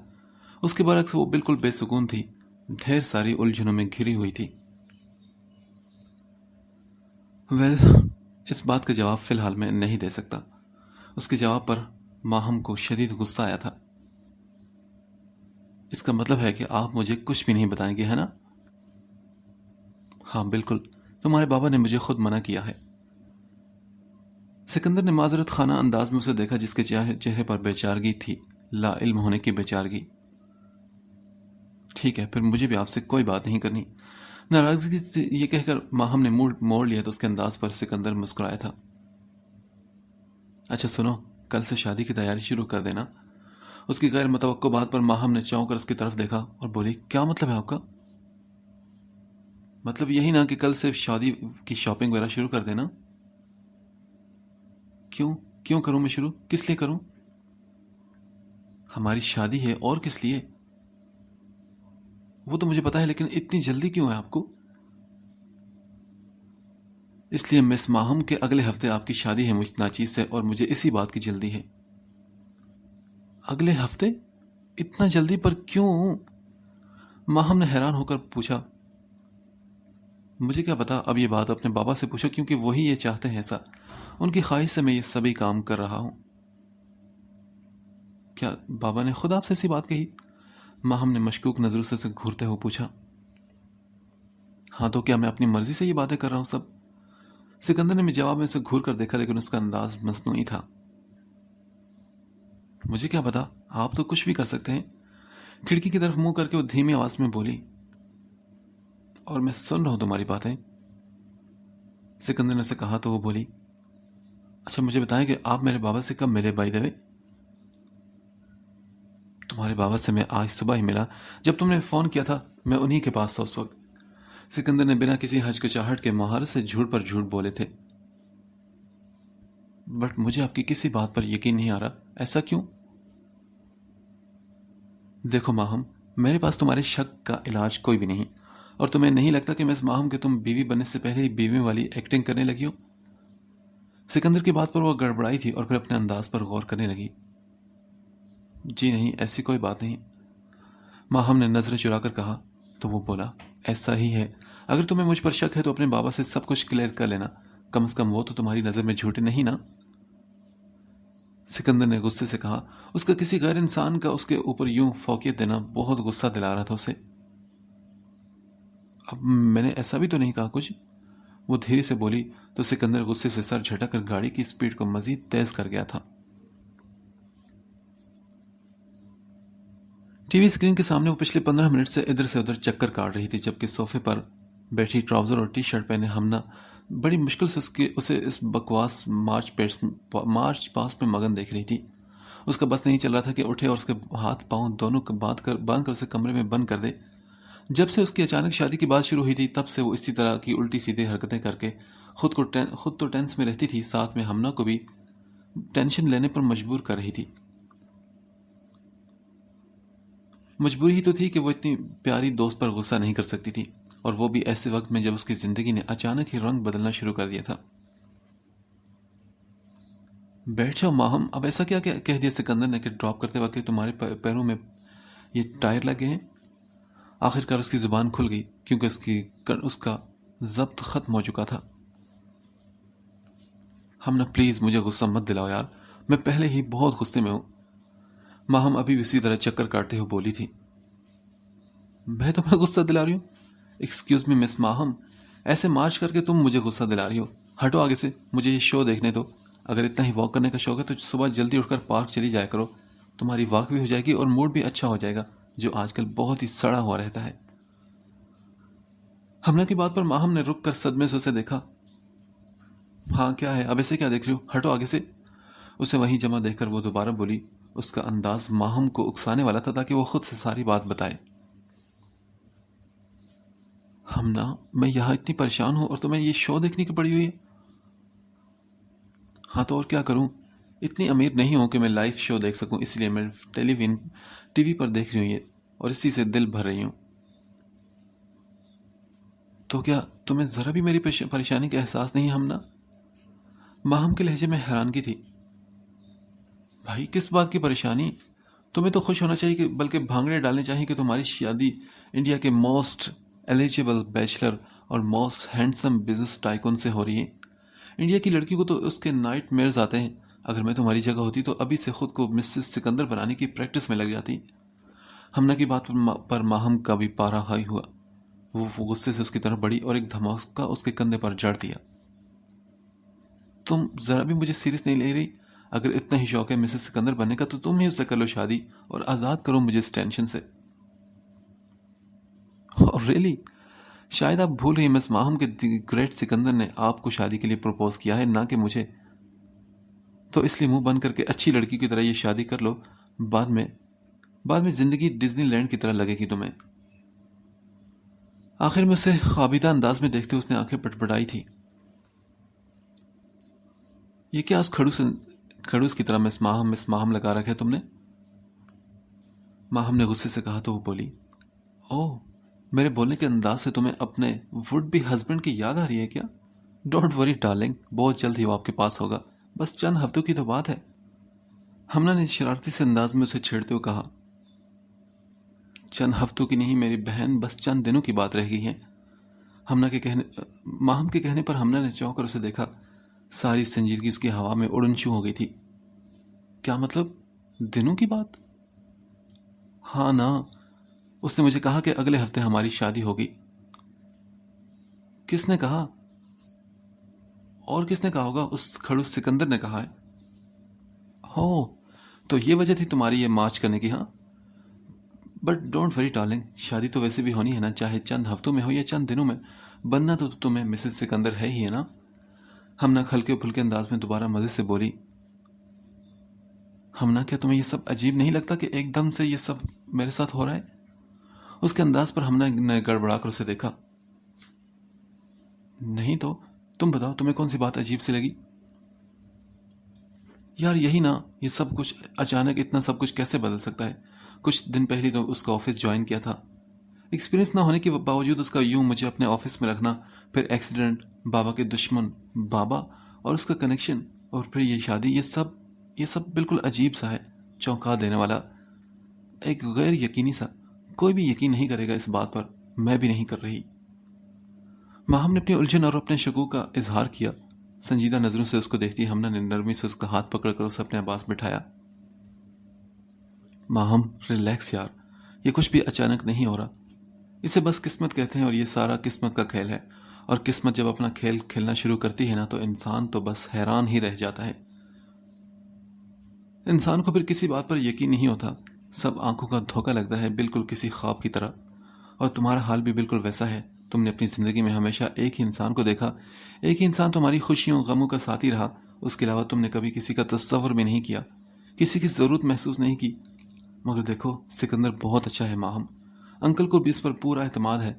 اس کے برعکس وہ بالکل بے سکون تھی، ڈھیر ساری الجھنوں میں گھری ہوئی تھی۔ اس بات کا جواب فی الحال میں نہیں دے سکتا۔ اس کے جواب پر ماہم کو شدید غصہ آیا تھا۔ اس کا مطلب ہے کہ آپ مجھے کچھ بھی نہیں بتائیں گے، ہے نا؟ ہاں بالکل، تمہارے بابا نے مجھے خود منع کیا ہے۔ سکندر نے معذرت خانہ انداز میں اسے دیکھا جس کے چہرے پر بے چارگی تھی، لا علم ہونے کی بے چارگی۔ ٹھیک ہے، پھر مجھے بھی آپ سے کوئی بات نہیں کرنی، ناراضگی سے یہ کہہ کر ماہم نے منہ موڑ لیا تو اس کے انداز پر سکندر مسکرایا تھا۔ اچھا سنو، کل سے شادی کی تیاری شروع کر دینا۔ اس کی غیر متوقع بات پر ماہم نے چونک کر اس کی طرف دیکھا اور بولی، کیا مطلب ہے آپ کا؟ مطلب یہی نا کہ کل سے شادی کی شاپنگ وغیرہ شروع کر دینا۔ کیوں کروں میں شروع؟ کس لیے کروں؟ ہماری شادی ہے، اور کس لیے؟ وہ تو مجھے پتا ہے، لیکن اتنی جلدی کیوں ہے آپ کو؟ اس لیے مس ماہم کے اگلے ہفتے آپ کی شادی ہے مجھ ناچیز سے، اور مجھے اسی بات کی جلدی ہے۔ اگلے ہفتے؟ اتنا جلدی پر کیوں؟ ماہم نے حیران ہو کر پوچھا۔ مجھے کیا پتا، اب یہ بات اپنے بابا سے پوچھو، کیونکہ وہی یہ چاہتے ہیں ایسا، ان کی خواہش سے میں یہ سبھی کام کر رہا ہوں۔ کیا بابا نے خود آپ سے ایسی بات کہی؟ ماہم نے مشکوک نظروں سے گھورتے ہوئے پوچھا۔ ہاں تو کیا میں اپنی مرضی سے یہ باتیں کر رہا ہوں سب؟ سکندر نے جواب میں اسے گھور کر دیکھا، لیکن اس کا انداز مصنوعی تھا۔ مجھے کیا پتا، آپ تو کچھ بھی کر سکتے ہیں، کھڑکی کی طرف منہ کر کے وہ دھیمی آواز میں بولی، اور میں سن رہا ہوں تمہاری باتیں۔ سکندر نے اسے کہا تو وہ بولی، اچھا مجھے بتائیں کہ آپ میرے بابا سے کب ملے بائی دا وے؟ تمہارے بابا سے میں آج صبح ہی ملا، جب تم نے فون کیا تھا میں انہی کے پاس تھا اس وقت۔ سکندر نے بنا کسی ہچکچاہٹ کے مہارت سے جھوٹ پر جھوٹ بولے تھے۔ بٹ مجھے آپ کی کسی بات پر یقین نہیں آ رہا، ایسا کیوں؟ دیکھو ماہم، میرے پاس تمہارے شک کا علاج کوئی بھی نہیں، اور تمہیں نہیں لگتا کہ میں اس ماہم کے تم بیوی بننے سے پہلے ہی بیوی والی ایکٹنگ کرنے لگی ہو؟ سکندر کی بات پر وہ گڑبڑائی تھی اور پھر اپنے انداز پر غور کرنے لگی۔ جی نہیں، ایسی کوئی بات نہیں، ماہم نے نظریں چرا کر کہا۔ تو وہ بولا، ایسا ہی ہے، اگر تمہیں مجھ پر شک ہے تو اپنے بابا سے سب کچھ کلیئر کر لینا، کم از کم وہ تو تمہاری نظر میں جھوٹے نہیں نا؟ سکندر نے غصے سے کہا۔ اس کا کسی غیر انسان کا اس کے اوپر یوں فوقیت دینا بہت غصہ دلا رہا تھا اسے۔ اب میں نے ایسا بھی تو نہیں کہا کچھ، وہ دھیرے سے بولی تو سکندر غصے سے سر جھٹک کر گاڑی کی سپیڈ کو مزید تیز کر گیا تھا۔ ٹی وی اسکرین کے سامنے وہ پچھلے 15 منٹ سے ادھر سے ادھر چکر کاٹ رہی تھی، جبکہ صوفے پر بیٹھی ٹراؤزر اور ٹی شرٹ پہنے ہمنا بڑی مشکل سے اسے اس بکواس مارچ پاسٹ میں مگن دیکھ رہی تھی۔ اس کا بس نہیں چل رہا تھا کہ اٹھے اور اس کے ہاتھ پاؤں دونوں باندھ کر اسے کمرے میں بند کر دے۔ جب سے اس کی اچانک شادی کی بات شروع ہوئی تھی تب سے وہ اسی طرح کی الٹی سیدھی حرکتیں کر کے خود تو ٹینس میں رہتی تھی، ساتھ میں ہمنا کو بھی ٹینشن لینے پر مجبور کر رہی تھی۔ مجبوری ہی تو تھی کہ وہ اتنی پیاری دوست پر غصہ نہیں کر سکتی تھی، اور وہ بھی ایسے وقت میں جب اس کی زندگی نے اچانک ہی رنگ بدلنا شروع کر دیا تھا۔ بیٹھ جاؤ ماہم، اب ایسا کیا کہہ دیا سکندر نے کہ ڈراپ کرتے وقت تمہارے پیروں میں یہ ٹائر لگے ہیں؟ آخر کار اس کی زبان کھل گئی، کیونکہ اس کا ضبط ختم ہو چکا تھا۔ ہمنا پلیز مجھے غصہ مت دلاؤ یار، میں پہلے ہی بہت غصے میں ہوں، ماہم ابھی بھی اسی طرح چکر کاٹتے ہوئے بولی تھی۔ میں تمہیں غصہ دلا رہی ہوں؟ ایکسکیوز می مس ماہم، ایسے مارچ کر کے تم مجھے غصہ دلا رہی ہو؟ ہٹو آگے سے، مجھے یہ شو دیکھنے دو۔ اگر اتنا ہی واک کرنے کا شوق ہے تو صبح جلدی اٹھ کر پارک چلی جایا کرو، تمہاری واک بھی ہو جائے گی اور موڈ بھی اچھا ہو جائے گا، جو آج کل بہت ہی سڑا ہوا رہتا ہے۔ ہمنا کی بات پر ماہم نے رک کر صدمے سے اسے دیکھا۔ ہاں کیا ہے، اب ایسے کیا دیکھ رہی ہو، ہٹو آگے سے۔ اسے وہیں جمع دیکھ کر وہ دوبارہ بولی۔ اس کا انداز ماہم کو اکسانے والا تھا تاکہ وہ خود سے ساری بات بتائے۔ ہمنا، میں یہاں اتنی پریشان ہوں اور تمہیں یہ شو دیکھنے کی پڑی ہوئی ہے۔ ہاں تو اور کیا کروں، اتنی امیر نہیں ہوں کہ میں لائیو شو دیکھ سکوں، اس لیے میں ٹی وی پر دیکھ رہی ہوں یہ، اور اسی سے دل بھر رہی ہوں۔ تو کیا تمہیں ذرا بھی میری پریشانی کا احساس نہیں ہمنا؟ ماہم کے لہجے میں حیرانگی تھی۔ بھائی کس بات کی پریشانی؟ تمہیں تو خوش ہونا چاہیے، کہ بلکہ بھانگڑے ڈالنے چاہیے کہ تمہاری شادی انڈیا کے موسٹ ایلیجیبل بیچلر اور موسٹ ہینڈسم بزنس ٹائکون سے ہو رہی ہے۔ انڈیا کی لڑکی کو تو اس کے نائٹ میئرز آتے ہیں، اگر میں تمہاری جگہ ہوتی تو ابھی سے خود کو مسز سکندر بنانے کی پریکٹس میں لگ جاتی۔ ہمنا کی بات پر ماہم کا بھی پارا ہائی ہوا، وہ غصے سے اس کی طرف بڑھی اور ایک دھماکہ اس کے کندھے پر جڑ دیا۔ تم ذرا بھی مجھے سیریس نہیں لے رہی؟ اگر اتنا ہی شوق ہے مسز سکندر بننے کا تو تم ہی اس سے کر لو شادی اور آزاد کرو مجھے اس ٹینشن سے۔ ریئلی؟ شاید آپ بھول رہی ہیں مس ماہم کے گریٹ سکندر نے آپ کو شادی کے لیے پروپوز کیا ہے، نہ کہ مجھے۔ تو اس لیے منہ بند کر کے اچھی لڑکی کی طرح یہ شادی کر لو، بعد میں زندگی ڈزنی لینڈ کی طرح لگے گی تمہیں۔ آخر میں اسے خوابیدہ انداز میں دیکھتے اس نے آنکھیں پٹپٹائی تھی۔ یہ کیا اس کھڑوس کی طرح مس ماہم لگا رکھا ہے تم نے؟ ماہم نے غصے سے کہا تو وہ بولی، اوہ، میرے بولنے کے انداز سے تمہیں اپنے وڈ بی ہسبینڈ کی یاد آ رہی ہے کیا؟ ڈونٹ وری ڈارلنگ، بہت جلد ہی وہ آپ کے پاس ہوگا، بس چند ہفتوں کی تو بات ہے۔ ہمنا نے شرارتی سے انداز میں اسے چھیڑتے ہوئے کہا۔ چند ہفتوں کی نہیں میری بہن، بس چند دنوں کی بات رہ گئی ہے۔ ماہم کے کہنے پر ہمنا نے چونک کر اسے دیکھا، ساری سنجیدگی اس کی ہوا میں اڑنچو ہو گئی تھی۔ کیا مطلب، دنوں کی بات؟ ہاں نا، اس نے مجھے کہا کہ اگلے ہفتے ہماری شادی ہوگی۔ کس نے کہا؟ اور کس نے کہا ہوگا، اس کھڑوس سکندر نے کہا ہے۔ ہو، تو یہ وجہ تھی تمہاری یہ مارچ کرنے کی؟ ہاں، بٹ ڈونٹ وری ڈارلنگ، شادی تو ویسے بھی ہونی ہے نا، چاہے چند ہفتوں میں ہو یا چند دنوں میں، بننا تو تمہیں مسز سکندر ہے ہی ہے نا۔ ہمنا ہلکے پھلکے انداز میں دوبارہ مزے سے بولی۔ ہمنا، کیا تمہیں یہ سب عجیب نہیں لگتا کہ ایک دم سے یہ سب میرے ساتھ ہو رہا ہے؟ اس کے انداز پر ہمنا نے گڑبڑا کر اسے دیکھا۔ نہیں تو تم بتاؤ، تمہیں کون سی بات عجیب سی لگی؟ یار یہی نا، یہ سب کچھ اچانک اتنا سب کچھ کیسے بدل سکتا ہے؟ کچھ دن پہلے تو اس کا آفس جوائن کیا تھا، ایکسپیرینس نہ ہونے کے باوجود اس کا یوں مجھے اپنے آفس میں رکھنا، پھر ایکسیڈنٹ، بابا کے دشمن بابا اور اس کا کنیکشن، اور پھر یہ شادی، یہ سب بالکل عجیب سا ہے، چونکا دینے والا، ایک غیر یقینی سا۔ کوئی بھی یقین نہیں کرے گا اس بات پر، میں بھی نہیں کر رہی۔ ماہم نے اپنی الجھن اور اپنے شکوک کا اظہار کیا۔ سنجیدہ نظروں سے اس کو دیکھتی ہمنا نے نرمی سے اس کا ہاتھ پکڑ کر اسے اپنے پاس بٹھایا۔ ماہم ریلیکس یار، یہ کچھ بھی اچانک نہیں ہو رہا، اسے بس قسمت کہتے ہیں، اور یہ سارا قسمت کا کھیل ہے، اور قسمت جب اپنا کھیل کھیلنا شروع کرتی ہے نا تو انسان تو بس حیران ہی رہ جاتا ہے۔ انسان کو پھر کسی بات پر یقین نہیں ہوتا، سب آنکھوں کا دھوکہ لگتا ہے، بالکل کسی خواب کی طرح۔ اور تمہارا حال بھی بالکل ویسا ہے۔ تم نے اپنی زندگی میں ہمیشہ ایک ہی انسان کو دیکھا، ایک ہی انسان تمہاری خوشیوں غموں کا ساتھی رہا، اس کے علاوہ تم نے کبھی کسی کا تصور بھی نہیں کیا، کسی کی ضرورت محسوس نہیں کی۔ مگر دیکھو، سکندر بہت اچھا ہے ماہم، انکل کو بھی اس پر پورا اعتماد ہے۔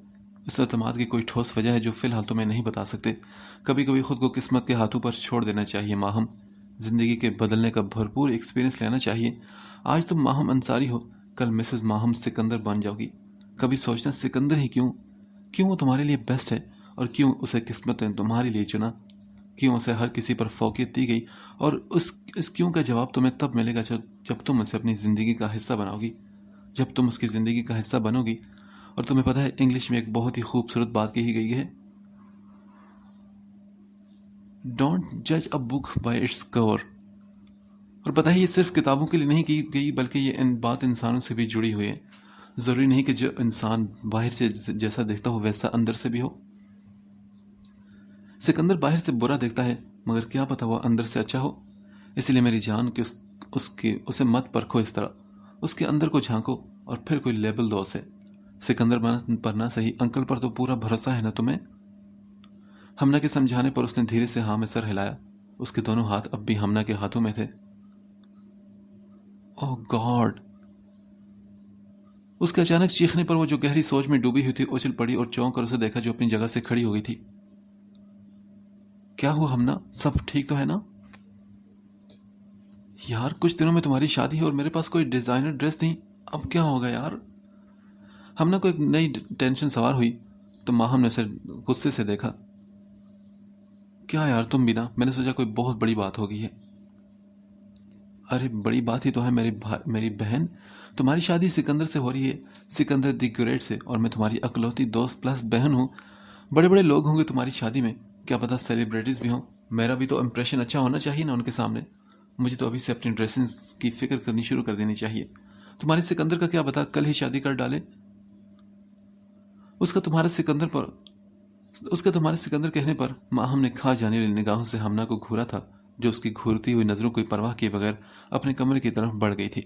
اس اعتماد کی کوئی ٹھوس وجہ ہے جو فی الحال تمہیں نہیں بتا سکتے۔ کبھی کبھی خود کو قسمت کے ہاتھوں پر چھوڑ دینا چاہیے ماہم، زندگی کے بدلنے کا بھرپور ایکسپیرینس لینا چاہیے۔ آج تم ماہم انصاری ہو، کل مسز ماہم سکندر بن جاؤ گی۔ کبھی سوچنا سکندر ہی کیوں وہ تمہارے لیے بیسٹ ہے، اور کیوں اسے قسمت نے تمہارے لیے چنا، کیوں اسے ہر کسی پر فوقیت دی گئی، اور اس کیوں کا جواب تمہیں تب ملے گا جب تم اسے اپنی زندگی کا حصہ بناؤ گی، جب تم اس کی زندگی کا حصہ بنو گی۔ اور تمہیں پتہ ہے، انگلش میں ایک بہت ہی خوبصورت بات کہی گئی ہے، ڈونٹ جج اے بک بائی اٹس کور۔ اور پتہ ہے، یہ صرف کتابوں کے لیے نہیں کی گئی، بلکہ یہ بات انسانوں سے بھی جڑی ہوئی ہے۔ ضروری نہیں کہ جو انسان باہر سے جیسا دیکھتا ہو ویسا اندر سے بھی ہو۔ سکندر باہر سے برا دیکھتا ہے، مگر کیا پتا وہ اندر سے اچھا ہو۔ اس لیے میری جان کہ اسے مت پرکھو اس طرح، اس کے اندر کو جھانکو اور پھر کوئی لیبل دو اسے۔ سکندر پر نہ صحیح، انکل پر تو پورا بھروسہ ہے نا تمہیں؟ ہمنا کے سمجھانے پر اس نے دھیرے سے ہاں میں سر ہلایا۔ اس کے دونوں ہاتھ اب بھی ہمنا کے ہاتھوں میں تھے۔ اوہ گاڈ! اس کے اچانک چیخنے پر وہ جو گہری سوچ میں ڈوبی ہوئی تھی اچھل پڑی اور چونک کر اسے دیکھا جو اپنی جگہ سے کھڑی ہو گئی تھی۔ کیا ہوا ہمنا؟ سب ٹھیک تو ہے نا؟ یار کچھ دنوں میں تمہاری شادی ہے اور میرے پاس کوئی ڈیزائنر ڈریس نہیں، اب کیا ہوگا یار؟ ہمنا کو ایک نئی ٹینشن سوار ہوئی تو ماہم نے اسے غصے سے دیکھا۔ کیا یار تم بھی نا، میں نے سوچا کوئی بہت بڑی بات ہوگی ہے۔ ارے بڑی بات ہی تو ہے میری بہن، تمہاری شادی سکندر سے ہو رہی ہے، سکندر دی گریٹ سے، اور میں تمہاری اکلوتی دوست پلس بہن ہوں۔ بڑے بڑے لوگ ہوں گے تمہاری شادی میں، کیا پتا سیلیبریٹیز بھی ہوں۔ میرا بھی تو امپریشن اچھا ہونا چاہیے نا ان کے سامنے۔ مجھے تو ابھی سے اپنی ڈریسنگ کی فکر کرنی شروع کر دینی چاہیے۔ تمہارے سکندر کا کیا پتا کل ہی شادی کر ڈالے۔ اس کا تمہارے سکندر کہنے پر ماہم نے کھا جانے والی نگاہوں سے ہمنا کو گھورا تھا، جو اس کی گھورتی ہوئی نظروں کو پرواہ کیے بغیر اپنے کمرے کی طرف بڑھ گئی تھی۔